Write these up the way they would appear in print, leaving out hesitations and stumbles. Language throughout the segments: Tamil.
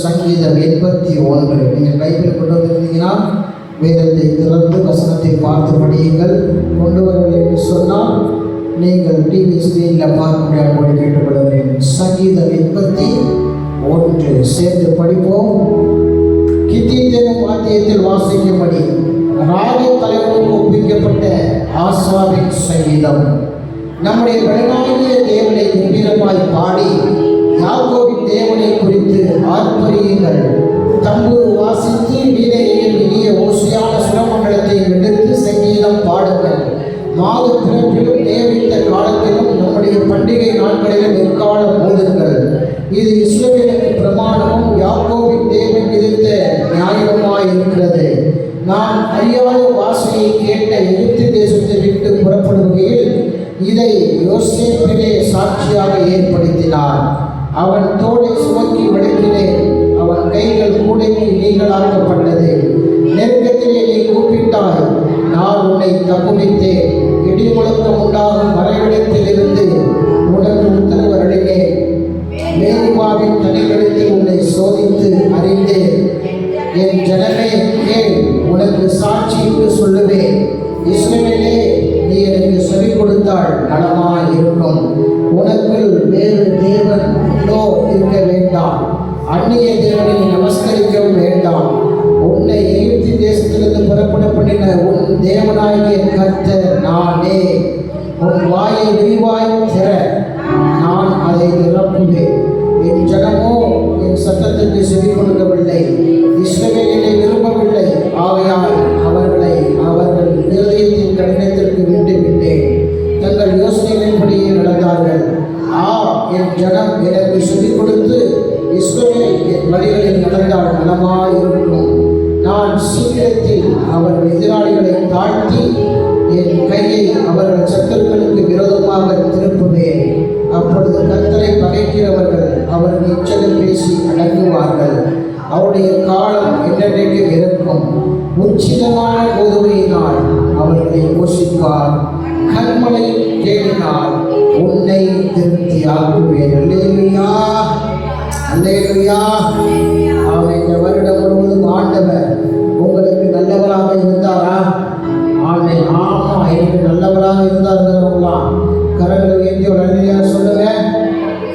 சங்கீதம் 81. நீங்கள் பைபிள் கொண்டு வந்திருந்தீங்கன்னா வேதத்தை திறந்து வசனத்தை பார்த்து படியுங்கள். கொண்டு வரவில்லை என்று சொன்னால் நீங்கள் டிவி ஸ்கிரீனில் பார்க்க முடியாது கேட்டுக்கொள்கிறேன். சங்கீதம் 81 சேர்த்து படிப்போம். கித்தீத்தெனும் வாத்தியத்தில் வாசிக்கும்படி ராக தலைவனுக்கு ஒப்பிக்கப்பட்ட ஆசாவின் சங்கீதம். நம்முடைய கடனாகிய தேவனை கம்பீரமாய் பாடி யாக்கோபின் தேவனை குறித்து ஆர்ப்பரியுங்கள். தம்பூர் வாசித்து வீணையில் இனிய ஓசையான சுரமண்டலத்தை எடுத்து சங்கீதம் பாடுங்கள். மாத பிறப்பிலும் நேரிட்ட காலத்திலும் நம்முடைய பண்டிகை நாட்களிலும் எக்காலம் போதுங்கள். இது இஸ்ரவேலுக்கு பிரமாணமும் யாக்கோபின் தேவன் விதித்த நியாயமாய் இருக்கிறது. நான் அறியாத வாசையை கேட்ட எகிப்து தேசத்தை விட்டு புறப்படுகையில் இதை யோசேப்பிலே சாட்சியாக ஏற்படுத்தினார். அவன் தோளை சுமக்கி விளக்கினேன். அவன் கைகள் கூடைக்கு நீங்களாக்கப்பட்டது. நெருக்கத்திலே நீ கூப்பிட்டாய், நான் உன்னை தப்புவித்தேன். இடி முழக்கம் உண்டாகும் மறைவிடத்தில் இருந்து உனக்கு உத்தரவு அருளினேன். மேரிபாவின் தனிகளில் உன்னை சோதித்து அறிந்தேன். என் ஜனமே கேள், உனக்கு சாட்சிக்கு சொல்லுவேன். இஸ்ரவேலே, நீ எனக்கு செவி கொடுத்தால் நலமாய் இருக்கும். உனக்குள் வேறு தேவன் உண்டோ இருக்க வேண்டாம். அந்நிய தேவனை நமஸ்கரிக்கவும் வேண்டாம். உன்னை எகிப்து தேசத்திலிருந்து புறப்பட பண்ணின உன் தேவனாகிய கர்த்தர் நானே. உன் வாயை விரிவாய் திற, நான் அதை நிரப்புவேன். என் ஜனமோ என் சத்தத்திற்கு செவி கொடுக்கவில்லை, இஸ்ரவேலை விரும்பவில்லை. ஆகையால் அவர்கள் இருதயத்தின் கடினத்திற்கு விட்டுவிட்டேன். தங்கள் யோசனைகளின்படியே நடந்தார்கள். என் ஜனம் எனக்கு சொல்லிக் கொடுத்து இஸ்ரவேல் என் வழிகளில் நடந்தால் நலமாய் இருக்கும். நான் சீக்கிரத்தில் அவர்கள் எதிராளிகளை தாழ்த்தி என் கையை அவர்கள் சத்துருக்களுக்கு விரோதமாக திருப்புவேன். அப்பொழுது கர்த்தரை பகைக்கிறவர்கள் அவர்கள் இச்சகம் பேசி அடங்குவார்கள். அவருடைய காலம் என்றென்றைக்கு இருக்கும். உச்சிதமான கோதுமையினால் அவர்களை போஷிப்பார். கண்மலை தேடினால் உன்னை திருப்தியாக்குவேன். அல்லேலூயா, அல்லேலூயா. அவன் இந்த வருடம் முழுவதும் ஆண்டவர் உங்களுக்கு நல்லவராக இருந்தாரா? ஆமென். ஆமா, எனக்கு நல்லவராக இருந்தார்களாம். கரங்களை உயர்த்தி ஒரு அல்லேலூயா சொல்லுங்க.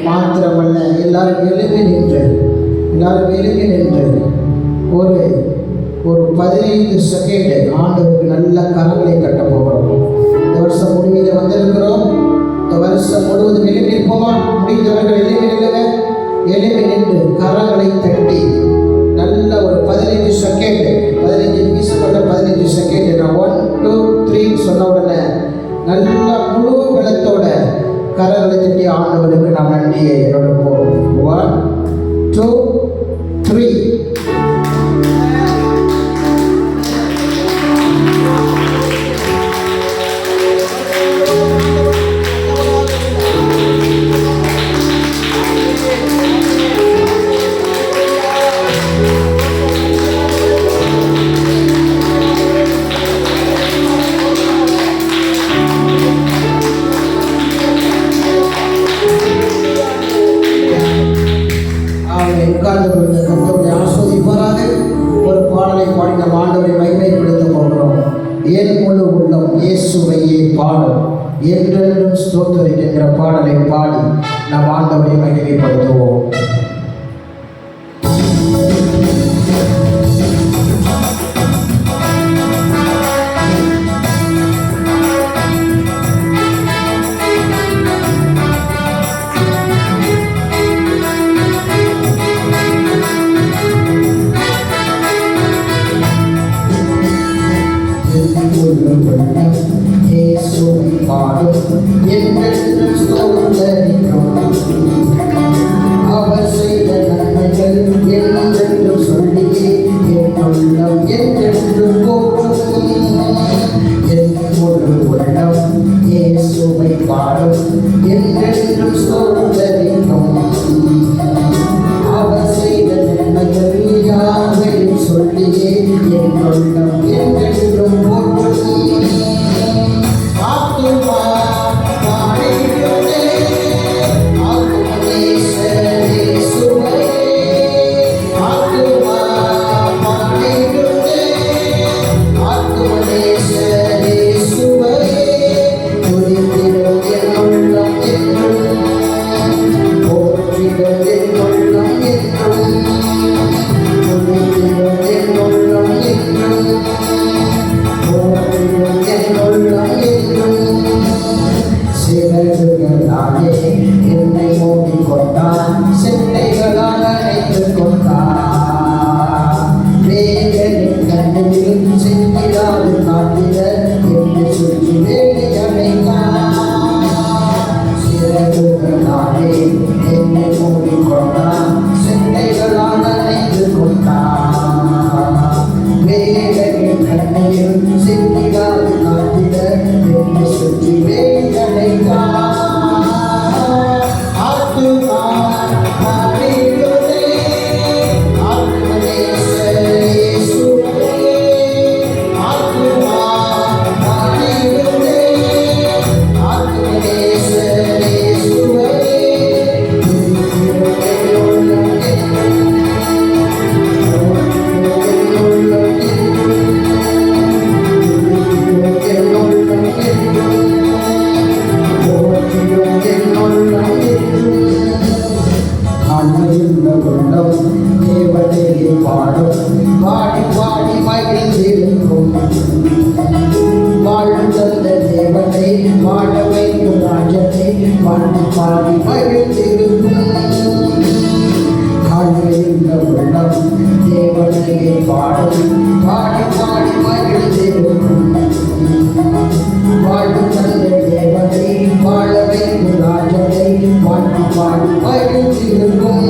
மாத்திரமல்ல, எல்லாரும் எழுப்பி நின்று ஒரு 15 செகண்ட் ஆண்டவருக்கு நல்ல கரங்களை கட்ட போகிறோம். இந்த வருஷம் முடிவில் வந்திருக்கிறோம். இந்த வருஷம் முழுவதும் எழுப்பி இருப்போமா? முடிந்தவர்கள் எழுப்பி நின்று கரங்களை தட்டி நல்ல ஒரு 15 செகண்ட் 15 நிமிஷம் 15 செகண்ட். நான் 1 2 3 சொன்ன உடனே நல்ல முழு பலத்தோட கரங்களை தட்டி ஆண்டவருக்கு நாம் நன்றியை எடுப்போம். 1 2 3. ஒரு பாடலை பாடி நம் ஆண்டவரை மகிமைப்படுத்த போகிறோம். என் முழு உள்ளம் இயேசுவையே பாடும், என்றென்றும் ஸ்தோத்திரிக்கின்ற பாடலை பாடி நம் ஆண்டவரை மகிமைப்படுத்துவோம். அவர் செய்த நன்மைகள் என்றென்று சொல்லியே என் உள்ளம் என்றென்று போற்றும். என் முழு உள்ளம் இயேசுவை பாடும், என்றென்றும் ஸ்தோத்திரிக்கும். அவர் செய்த நன்மைகள் யாவையும் சொல்லியே என் உள்ளம் என்றென்றும் போற்றும். ஆத்துமா பாடியுடனே ஆத்துமா என்னை மோதிக் கொண்டான், செட்டைகளால் அணைத்துக் கொண்டான். வேதனின் கண்ணிலும் சிந்திடாது காட்டிட என்று சொல்லி வேண்டி அழைத்தான். சிறகுகளாலே என்னை மூடிக் கொண்டான், செட்டைகளால் அணைத்துக் கொண்டான். வேதனின் கண்ணிலும் சிந்திடாது காட்டிட என்று சொல்லி வேண்டி அழைத்தான். பாடி பாடி மகிழ்ந்திருக்கும் வாழ்ந்த தேவனை வாழ வைக்கும் ராஜனை பாடி பாடி மகிழ்ந்திருக்கும் உள்ளம் தேவனையை பாடும் பாடி பாடி மகிழ்ந்திருக்கும் வாழ்ந்த தேவனை வாழ வைக்கும் ராஜனை பாடி பாடி மகிழ்ந்திருக்கும்.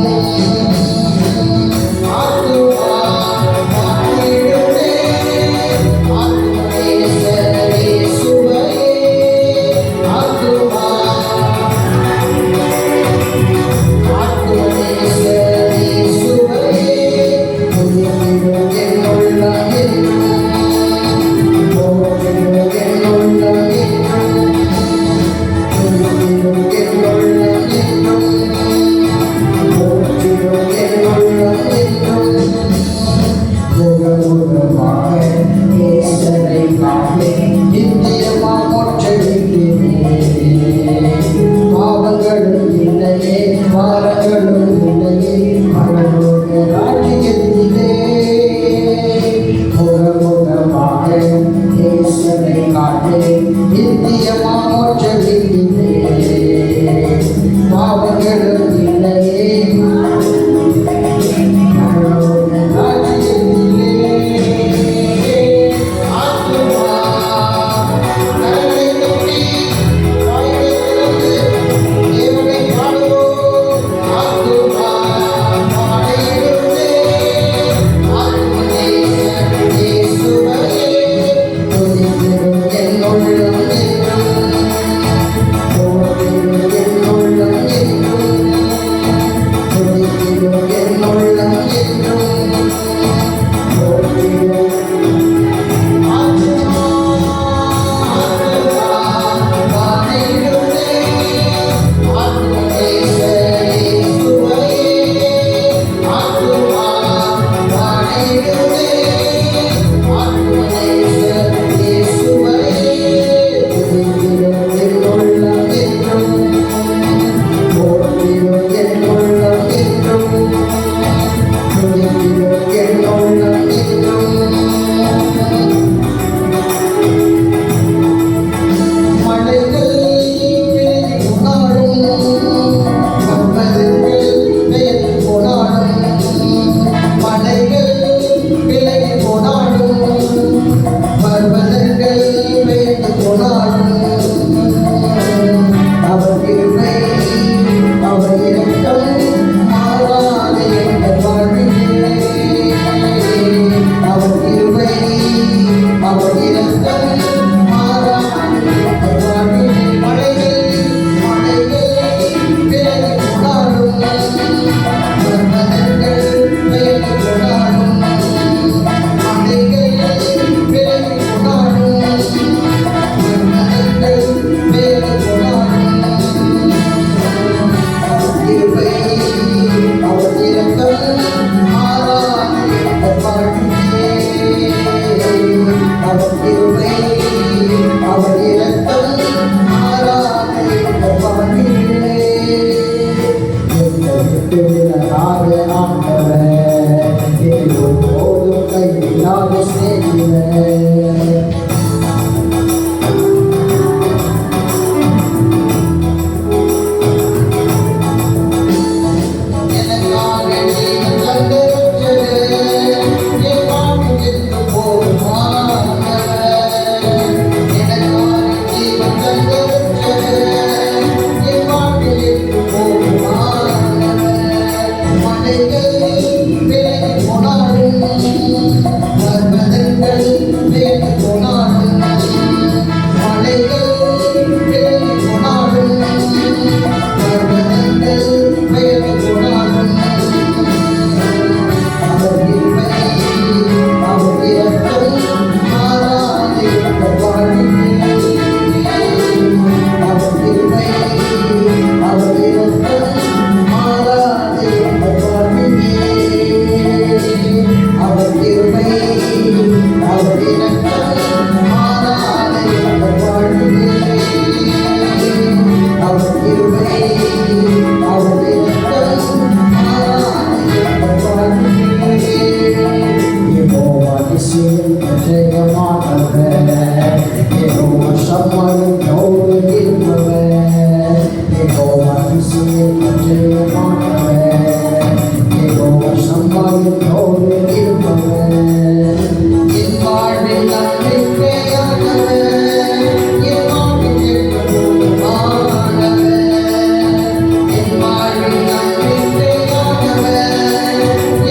என்னோடு இருப்பவர் என் வாழ்வில் நம்பிக்கையானவர் என் வாழ்வில் எப்போதும் ஆனவர் என் வாழ்வில் நம்பிக்கையானவர்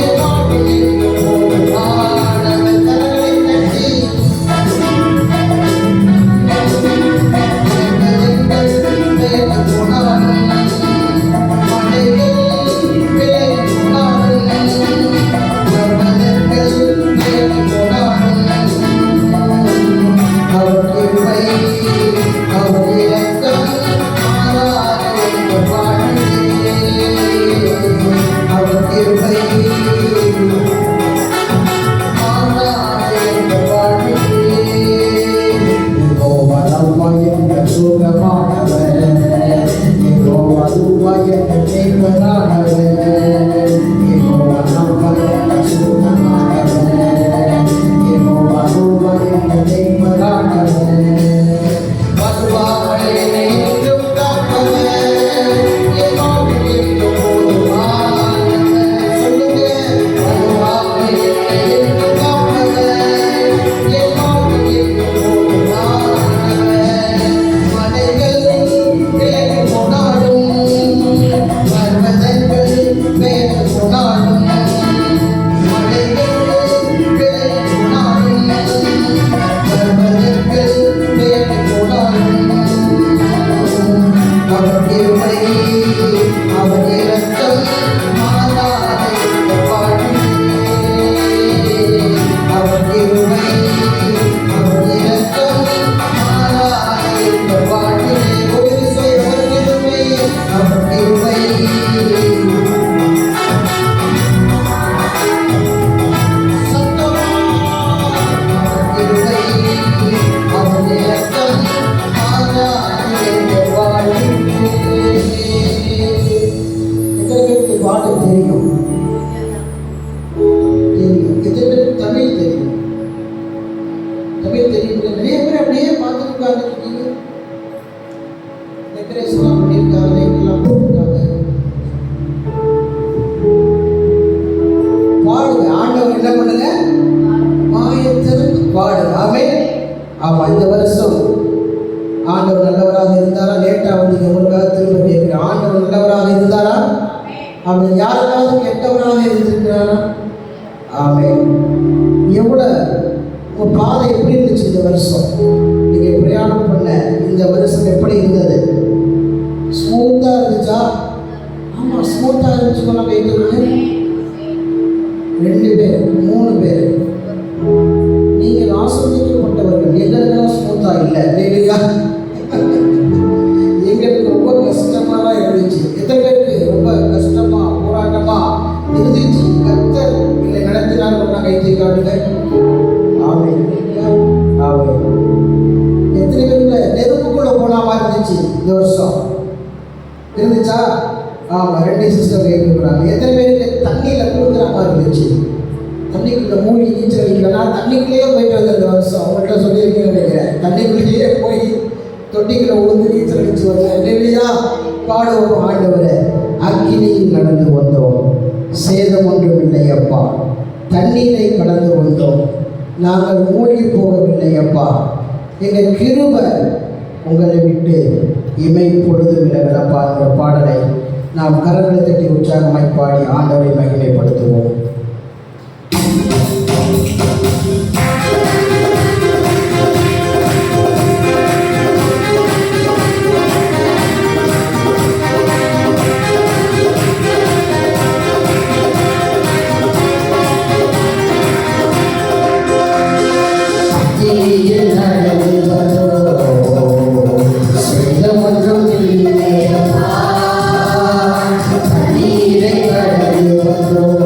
என் வாழ்வில் எப்போதும் ஆனவர் பாடுங்க, ஆண்டவர் என்ன பண்ணுங்க, வாயத்திறந்து பாடுங்க. ஆமென். ஆமா, இந்த வருஷம் ஆண்டவர் நல்லவராக இருந்தாரா? லேட்டா வந்து எவருக்காக திரும்ப கேட்கிறேன், ஆண்டவர் நல்லவராக இருந்தாரா? அப்படி யாருக்காவது கெட்டவராக இருந்திருக்கிறாரா? ஆமென். எவ்வளவு உங்க பாதை எப்படி இருந்துச்சு இந்த வருஷம்? நீங்க பிரயாணம் பண்ண இந்த வருஷம் எப்படி இருந்தது? ஸ்மூத்தா இருந்துச்சா? ஆமா, ஸ்மூத்தா இருந்துச்சு. நம்ம கேட்கணும், 2 பேர் 3 பேர் நீங்கள் ஆசிரியப்பட்டவர்கள். எங்களுக்கெல்லாம் ஸ்மூத்தா இல்லை இல்லையா? எங்களுக்கு ரொம்ப கஷ்டமா தான் இருந்துச்சு. எத்தனை பேருக்கு ரொம்ப கஷ்டமா போராட்டமா இருந்துச்சு? கர்த்தர் இல்லை நடத்தினால் ஒன்றா கைத்தை காட்டுங்க. ஆமென். ஆமென். எத்தனை பேருக்குள்ள நெருப்புக்குள்ள போனாமா இருந்துச்சு இந்த வருஷம்? இருந்துச்சா? ஆமா, 2 சிஸ்டர் கேட்கிறாங்க. எத்தனை பேருக்கு தண்ணியில குளிக்கிற மாதிரி இருந்துச்சு? தண்ணிக்குள்ள மூழ்கி நீச்சல் அடிக்கிறேன். நான் தண்ணிக்குள்ளேயே போயிட்டு வந்தேன் இந்த வருஷம். அவங்கள்ட்ட சொல்லியிருக்கேன்னு நினைக்கிறேன். தண்ணிக்குள்ளேயே போய் தொட்டிக்குள்ள உழுந்து நீச்சல் அடிச்சு வந்தேன் இல்லையா? பாடுவோம், ஆண்டவரே அக்கினியில் நடந்து வந்தோம், சேதம் ஒன்றும் இல்லை அப்பா. தண்ணீரை கடந்து வந்தோம், நாங்கள் மூழ்கி போகவில்லை அப்பா. எங்கள் கிருபை உங்களை விட்டு இமை பொழுது விலகலப்பா. என்ற பாடலை நாம் கரங்களை தட்டி உற்சாகமாய் பாடி ஆண்டவரை மகிமைப்படுத்துவோம். Thank you.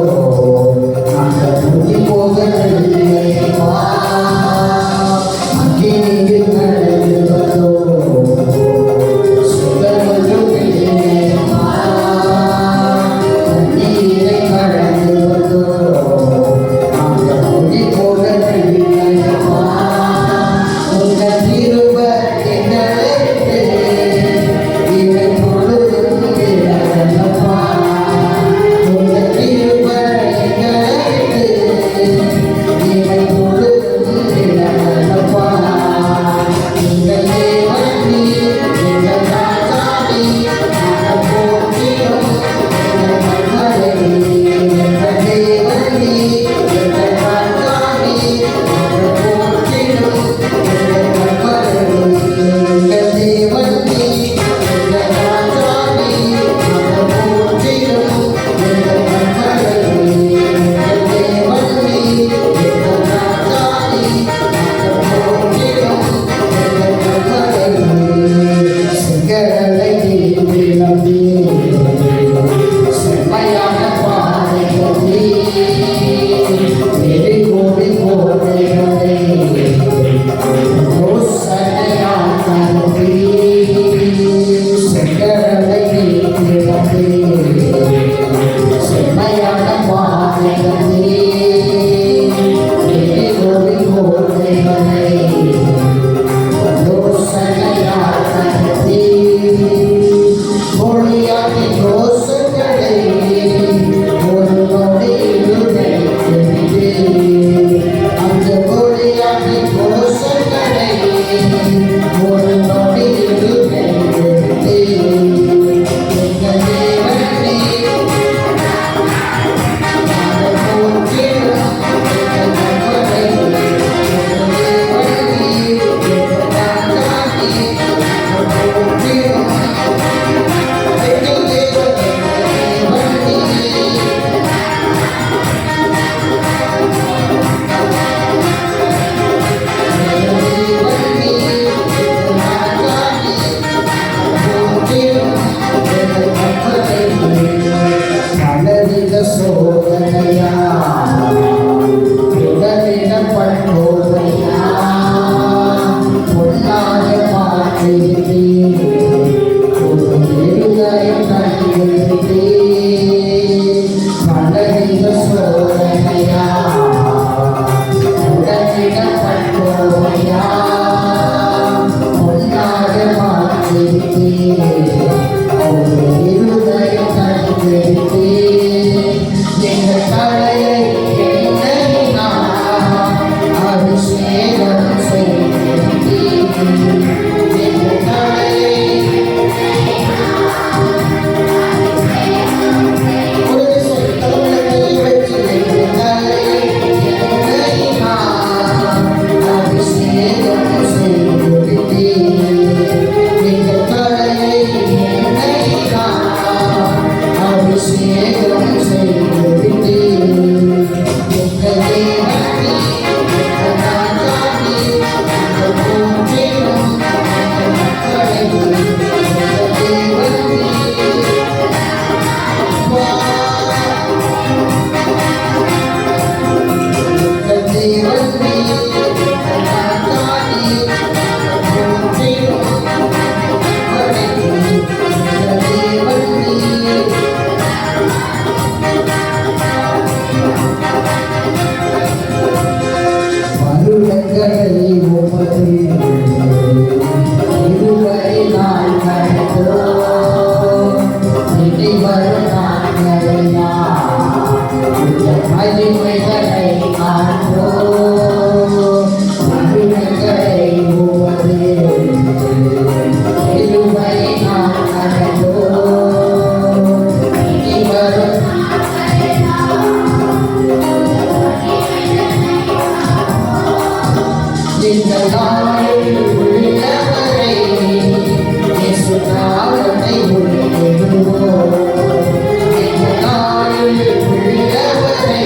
உள்ளவரை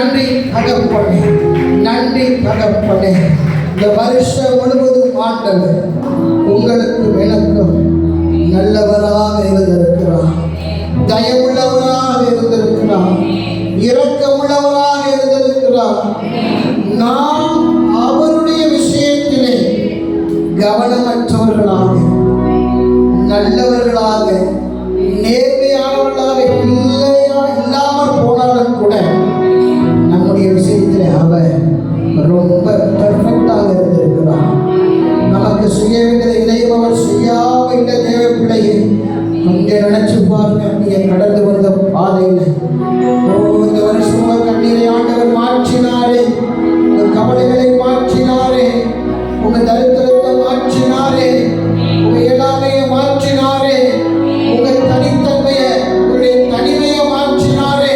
நன்றி தகப்பனே, நன்றி தகப்பனே. இந்த வருஷம் முழுவதும் ஆண்டவர் உங்களுக்கும் எனக்கும் நல்லவராக இருந்திருக்கிறார், தயவுள்ளவராக இருந்திருக்கிறார், இரக்கமுள்ளவராக இருந்திருக்கிறார். நாம் அவருடைய விஷயத்திலே கவனமற்றவர்களாக, நல்லவர்களாக, நேர்மையானவர்களாக இல்லாமல் போனாலும் கூட நம்முடைய விஷயத்திலே அவர் ரொம்ப பெர்ஃபெக்டாக இருந்திருக்கிறார். நமக்கு செய்ய வேண்டியதை இதையும் அவர் செய்யாமல் இந்த தேவ பிள்ளையை கொஞ்சம் நினைச்சு பாருங்க. நீங்க கடந்து வந்த பாதையில் இந்த வருஷம் கண்ணீரை ஆண்டவர் மாற்றினாரே, உங்க கவலைகளை மாற்றினாரே, உங்க தரித்திரத்தை மாற்றினாரே, உங்க இயலாமையை மாற்றினாரே, உங்க தனித்தன்மையை, உங்களுடைய தனிமையை மாற்றினாரே.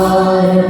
வாழும்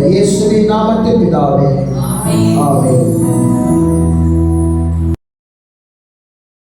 இயேசுவின் நாமத்தில் பிதாவே, ஆமென்.